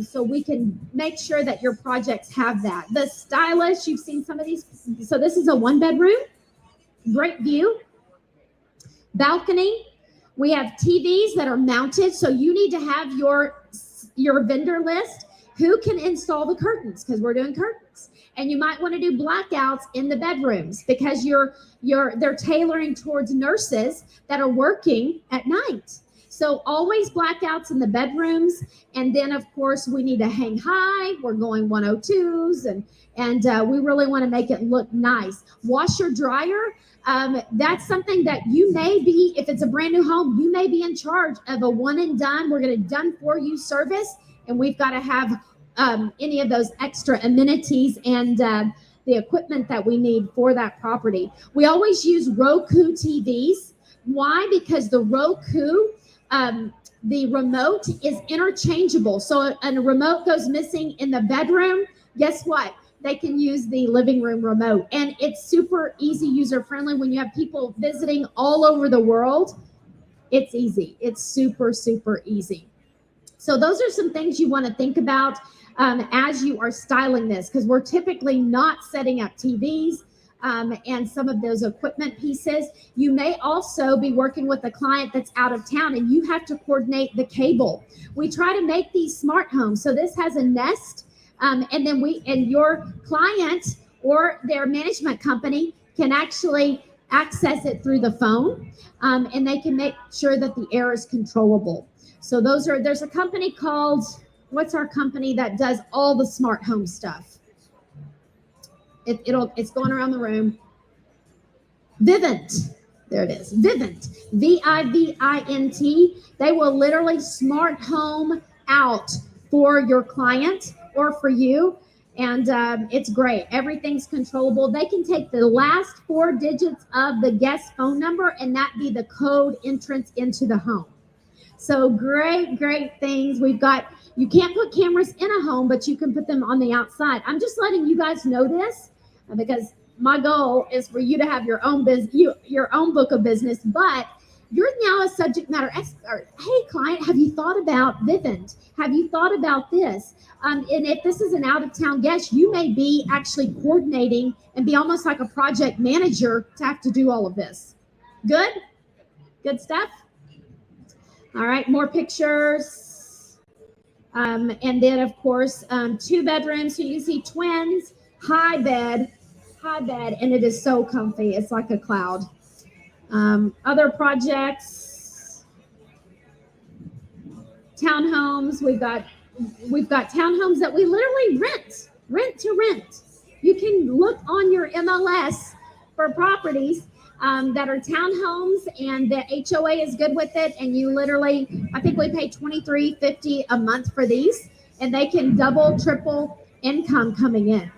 So we can make sure that your projects have that. The stylish, you've seen some of these. So this is a 1-bedroom, great view, balcony. We have TVs that are mounted. So you need to have your vendor list. Who can install the curtains? Because we're doing curtains. And you might want to do blackouts in the bedrooms because they're tailoring towards nurses that are working at night. So always blackouts in the bedrooms. And then, of course, we need to hang high. We're going 102s, and we really want to make it look nice. Washer dryer, that's something that you may be, if it's a brand new home, you may be in charge of a one and done. We're going to done for you service, and we've got to have any of those extra amenities and the equipment that we need for that property. We always use Roku TVs. Why? Because the Roku, the remote is interchangeable. So a remote goes missing in the bedroom. Guess what? They can use the living room remote. And it's super easy, user-friendly. When you have people visiting all over the world, it's easy. It's super, super easy. So those are some things you want to think about as you are styling this, because we're typically not setting up TVs and some of those equipment pieces. You may also be working with a client that's out of town and you have to coordinate the cable. We try to make these smart homes. So this has a Nest, and then your client or their management company can actually access it through the phone, and they can make sure that the air is controllable. So there's a company called, what's our company that does all the smart home stuff? It's going around the room. Vivint. There it is. Vivint. Vivint. They will literally smart home out for your client or for you. And it's great. Everything's controllable. They can take the last 4 digits of the guest phone number and that be the code entrance into the home. So great things. You can't put cameras in a home, but you can put them on the outside. I'm just letting you guys know this because my goal is for you to have your own your own book of business, but you're now a subject matter expert. Hey, client, have you thought about Vivint? Have you thought about this? And if this is an out-of-town guest, you may be actually coordinating and be almost like a project manager to have to do all of this. Good stuff. All right, more pictures. And then, of course, 2 bedrooms. So you can see twins, high bed, and it is so comfy. It's like a cloud. Other projects, townhomes. We've got townhomes that we literally rent to rent. You can look on your MLS for properties that are townhomes, and the HOA is good with it. And you literally, I think we pay $23.50 a month for these, and they can double, triple income coming in.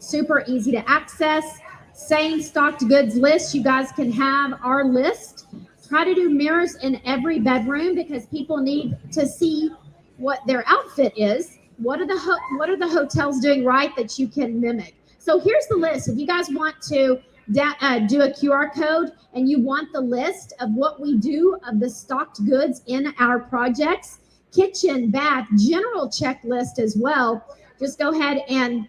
Super easy to access. Same stocked goods list. You guys can have our list. Try to do mirrors in every bedroom because people need to see what their outfit is. What are the hotels doing right that you can mimic? So here's the list. If you guys want to do a QR code and you want the list of what we do of the stocked goods in our projects, kitchen, bath, general checklist as well, just go ahead and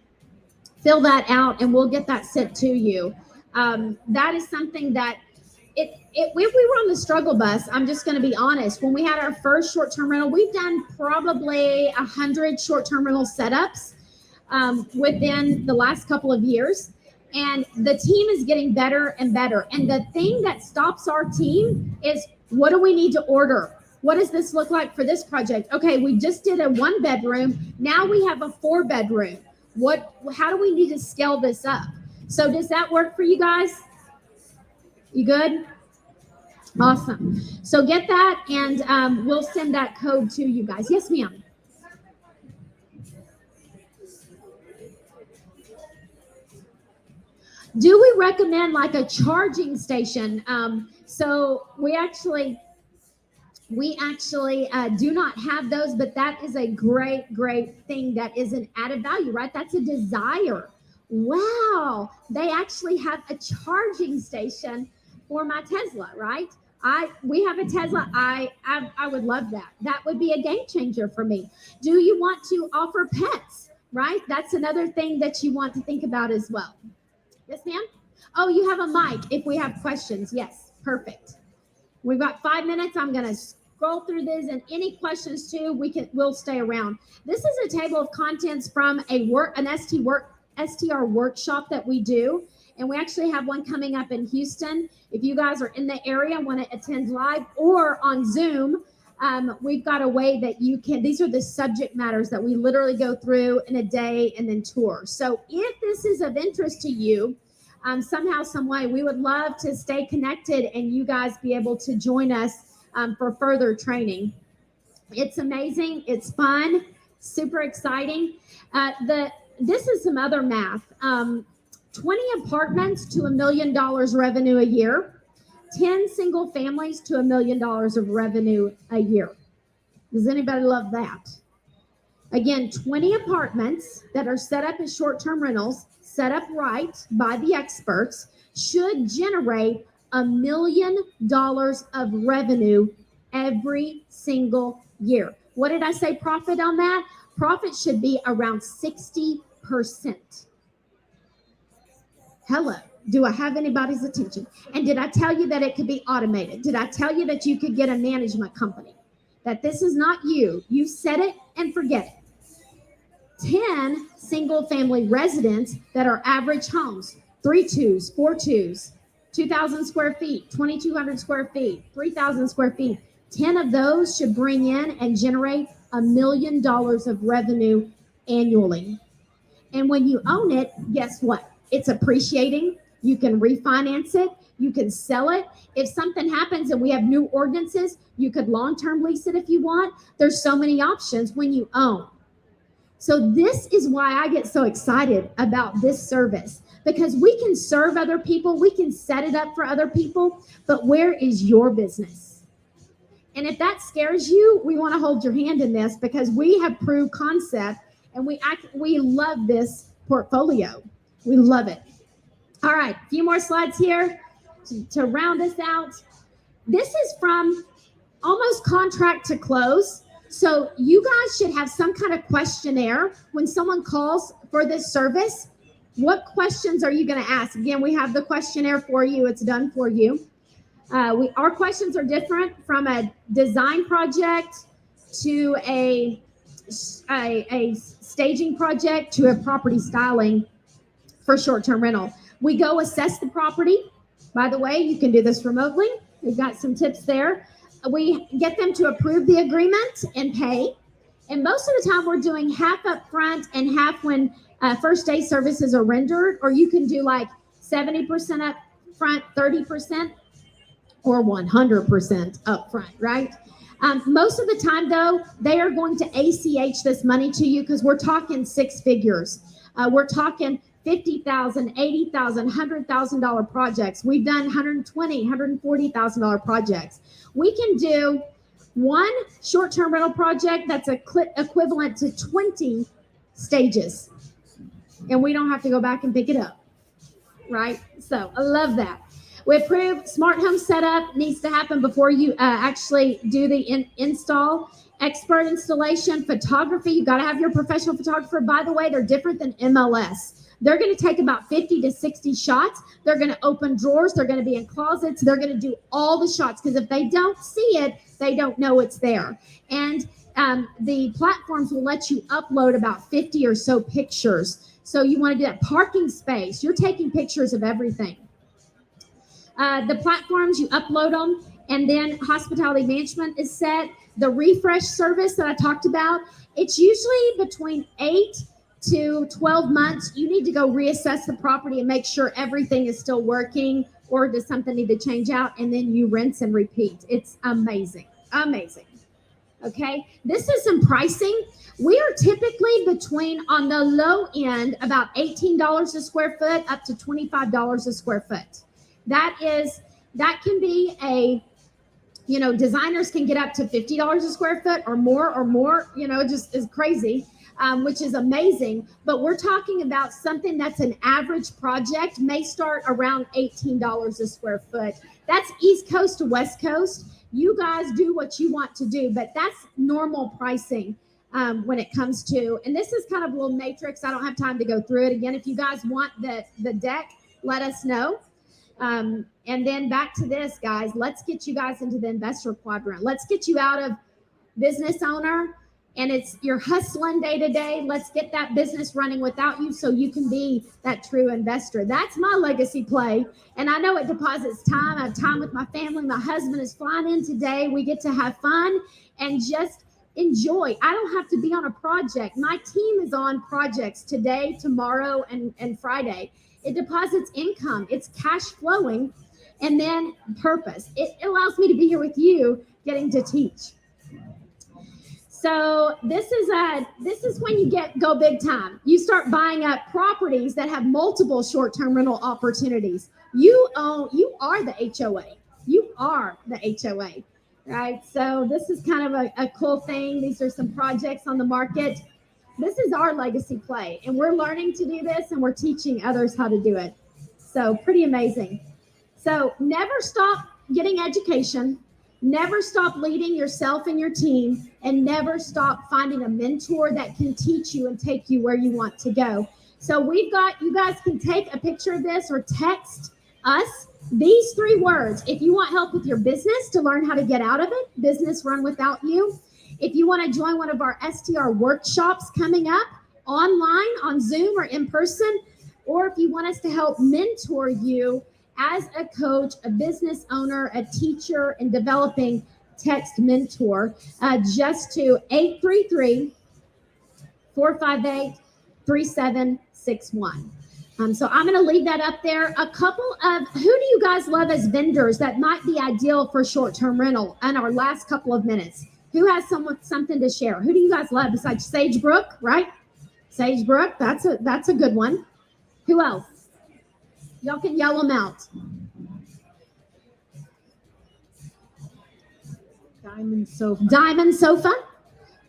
fill that out and we'll get that sent to you. That is something that if we were on the struggle bus, I'm just going to be honest, when we had our first short-term rental, we've done probably 100 short-term rental setups within the last couple of years. And the team is getting better and better. And the thing that stops our team is, what do we need to order? What does this look like for this project? Okay, we just did a 1 bedroom. Now we have a 4 bedroom. How do we need to scale this up? So does that work for you guys? You good? Awesome. So get that, and we'll send that code to you guys. Yes, ma'am. Do we recommend like a charging station? So we actually do not have those, but that is a great thing. That is an added value, right? That's a desire. Wow, they actually have a charging station for my Tesla, right? We have a Tesla. I would love that. That would be a game changer for me. Do you want to offer pets, right? That's another thing that you want to think about as well. Yes, ma'am? Oh, you have a mic if we have questions. Yes, perfect. We've got 5 minutes. I'm going to scroll through this, and any questions too, we'll stay around. This is a table of contents from an STR workshop that we do, and we actually have one coming up in Houston. If you guys are in the area, want to attend live or on Zoom, we've got a way that you can, these are the subject matters that we literally go through in a day and then tour. So if this is of interest to you, somehow, some way, we would love to stay connected and you guys be able to join us for further training. It's amazing. It's fun, super exciting. This is some other math. 20 apartments to $1 million revenue a year. 10 single families to $1 million of revenue a year. Does anybody love that? Again, 20 apartments that are set up as short-term rentals, set up right by the experts, should generate $1 million of revenue every single year. What did I say profit on that? Profit should be around 60%. Hello. Do I have anybody's attention? And did I tell you that it could be automated? Did I tell you that you could get a management company? That this is not you. You set it and forget it. 10 single family residents that are average homes, 3 2s, 4 2s, 2,000 square feet, 2,200 square feet, 3,000 square feet. 10 of those should bring in and generate $1 million of revenue annually. And when you own it, guess what? It's appreciating. You can refinance it. You can sell it. If something happens and we have new ordinances, you could long-term lease it if you want. There's so many options when you own. So this is why I get so excited about this service, because we can serve other people. We can set it up for other people, but where is your business? And if that scares you, we want to hold your hand in this, because we have proved concept and we love this portfolio. We love it. All right, a few more slides here to round us out. This is from almost contract to close. So you guys should have some kind of questionnaire when someone calls for this service. What questions are you going to ask? Again, we have the questionnaire for you. It's done for you. Our questions are different from a design project to a staging project to a property styling for short-term rental. We go assess the property. By the way, you can do this remotely. We've got some tips there. We get them to approve the agreement and pay. And most of the time we're doing half up front and half when first day services are rendered, or you can do like 70% up front, 30%, or 100% up front, right? Most of the time though, they are going to ACH this money to you, because we're talking 6 figures. We're talking $50,000, $80,000, $100,000 projects. We've done $120,000, $140,000 projects. We can do one short-term rental project that's equivalent to 20 stages, and we don't have to go back and pick it up, right? So I love that. We approve smart home setup needs to happen before you actually do the install. Expert installation, photography. You got to have your professional photographer. By the way, they're different than MLS. They're going to take about 50 to 60 shots. They're going to open drawers. They're going to be in closets. They're going to do all the shots, because if they don't see it, they don't know it's there. And the platforms will let you upload about 50 or so pictures. So you want to do that. Parking space. You're taking pictures of everything. The platforms, you upload them, and then hospitality management is set. The refresh service that I talked about, it's usually between 8 to 12 months. You need to go reassess the property and make sure everything is still working, or does something need to change out, and then you rinse and repeat. It's amazing. Amazing. Okay, this is some pricing. We are typically between, on the low end, about $18 a square foot up to $25 a square foot. That can be a, designers can get up to $50 a square foot or more, just is crazy, which is amazing. But we're talking about something that's an average project may start around $18 a square foot. That's East Coast to West Coast. You guys do what you want to do, but that's normal pricing when it comes to, and this is kind of a little matrix. I don't have time to go through it again. If you guys want the deck, let us know. And then back to this, guys, let's get you guys into the investor quadrant. Let's get you out of business owner, and you're hustling day to day. Let's get that business running without you so you can be that true investor. That's my legacy play. And I know it deposits time. I have time with my family. My husband is flying in today. We get to have fun and just enjoy. I don't have to be on a project. My team is on projects today, tomorrow, and Friday. It deposits income. It's cash flowing, and then purpose. It allows me to be here with you, getting to teach. So this is when you go big time. You start buying up properties that have multiple short-term rental opportunities. You are the HOA. You are the HOA, right? So this is kind of a cool thing. These are some projects on the market. This is our legacy play, and we're learning to do this, and we're teaching others how to do it. So pretty amazing. So never stop getting education. Never stop leading yourself and your team, and never stop finding a mentor that can teach you and take you where you want to go. So you guys can take a picture of this or text us these 3 words. If you want help with your business to learn how to get out of it, business run without you. If you want to join one of our STR workshops coming up online, on Zoom or in person, or if you want us to help mentor you as a coach, a business owner, a teacher, and developing, text mentor just to 833-458-3761. So I'm going to leave that up there. A couple of, who do you guys love as vendors that might be ideal for short-term rental in our last couple of minutes? Who has something to share? Who do you guys love besides Sagebrook, right? Sagebrook, that's a good one. Who else? Y'all can yell them out. Diamond sofa.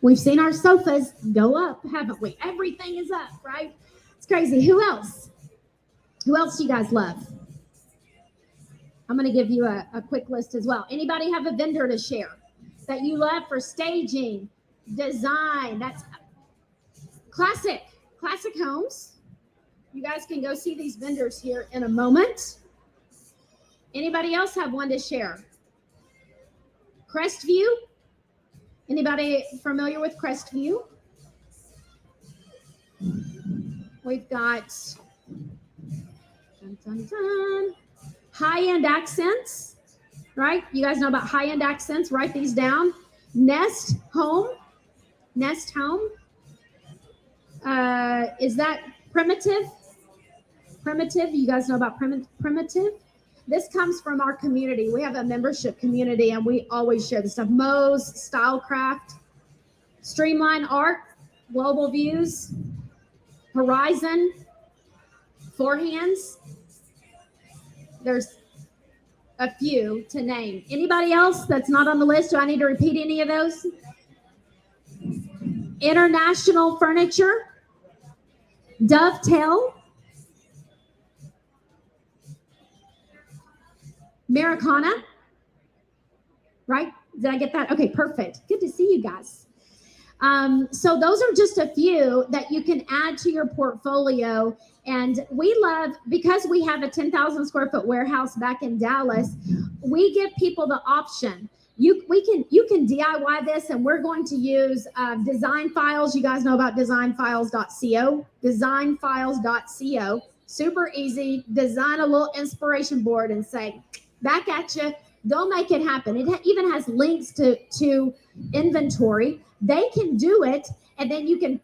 We've seen our sofas go up, haven't we? Everything is up, right? It's crazy. Who else? Who else do you guys love? I'm going to give you a quick list as well. Anybody have a vendor to share that you love for staging, design? That's classic homes. You guys can go see these vendors here in a moment. Anybody else have one to share? Crestview? Anybody familiar with Crestview? We've got high-end accents, right? You guys know about high-end accents. Write these down. Nest Home. Is that Primitive? You guys know about Primitive? This comes from our community. We have a membership community, and we always share this stuff. Moe's, Stylecraft, Streamline Art, Global Views, Horizon, Four Hands. There's a few to name. Anybody else that's not on the list? Do I need to repeat any of those? International Furniture, Dovetail, Americana, right? Did I get that? Okay, perfect. Good to see you guys. So those are just a few that you can add to your portfolio. And we love, because we have a 10,000 square foot warehouse back in Dallas, we give people the option You can DIY this, and we're going to use design files. You guys know about designfiles.co. Designfiles.co. Super easy. Design a little inspiration board and say, back at you. They'll make it happen. It even has links to inventory. They can do it, and then you can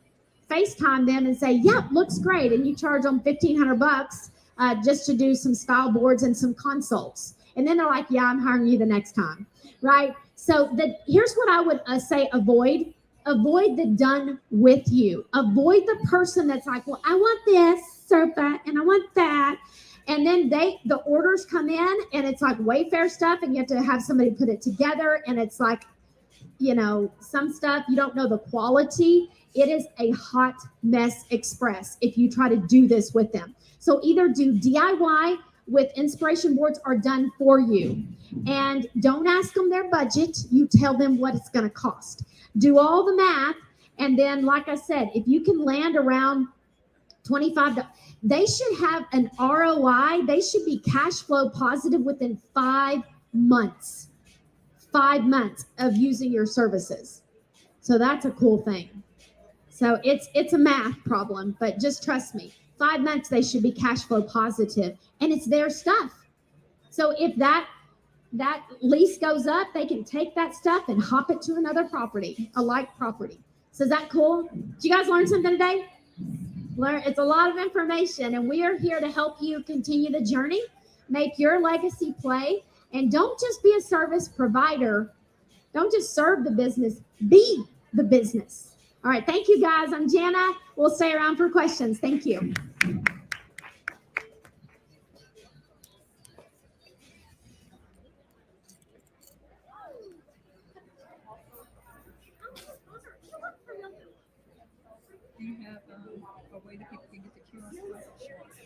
FaceTime them and say, "Yep, looks great," and you charge them $1,500 just to do some style boards and some consults. And then they're like, "Yeah, I'm hiring you the next time." Right? So here's what I would say: avoid the done with you. Avoid the person that's like, "Well, I want this sofa and I want that." And then the orders come in and it's like Wayfair stuff, and you have to have somebody put it together, and it's like, some stuff you don't know the quality. It is a hot mess express if you try to do this with them. So either do DIY with inspiration boards or done for you. And don't ask them their budget. You tell them what it's going to cost. Do all the math. And then, like I said, if you can land around $25, they should have an ROI. They should be cash flow positive within 5 months. 5 months of using your services. So that's a cool thing. So it's a math problem, but just trust me. 5 months they should be cash flow positive, and it's their stuff. So if that lease goes up, they can take that stuff and hop it to another property, a like property. So is that cool? Did you guys learn something today? It's a lot of information, and we are here to help you continue the journey, make your legacy play, and don't just be a service provider. Don't just serve the business, be the business. All right, thank you guys. I'm Jana. We'll stay around for questions. Thank you. Do you have a way that people can get the QR code?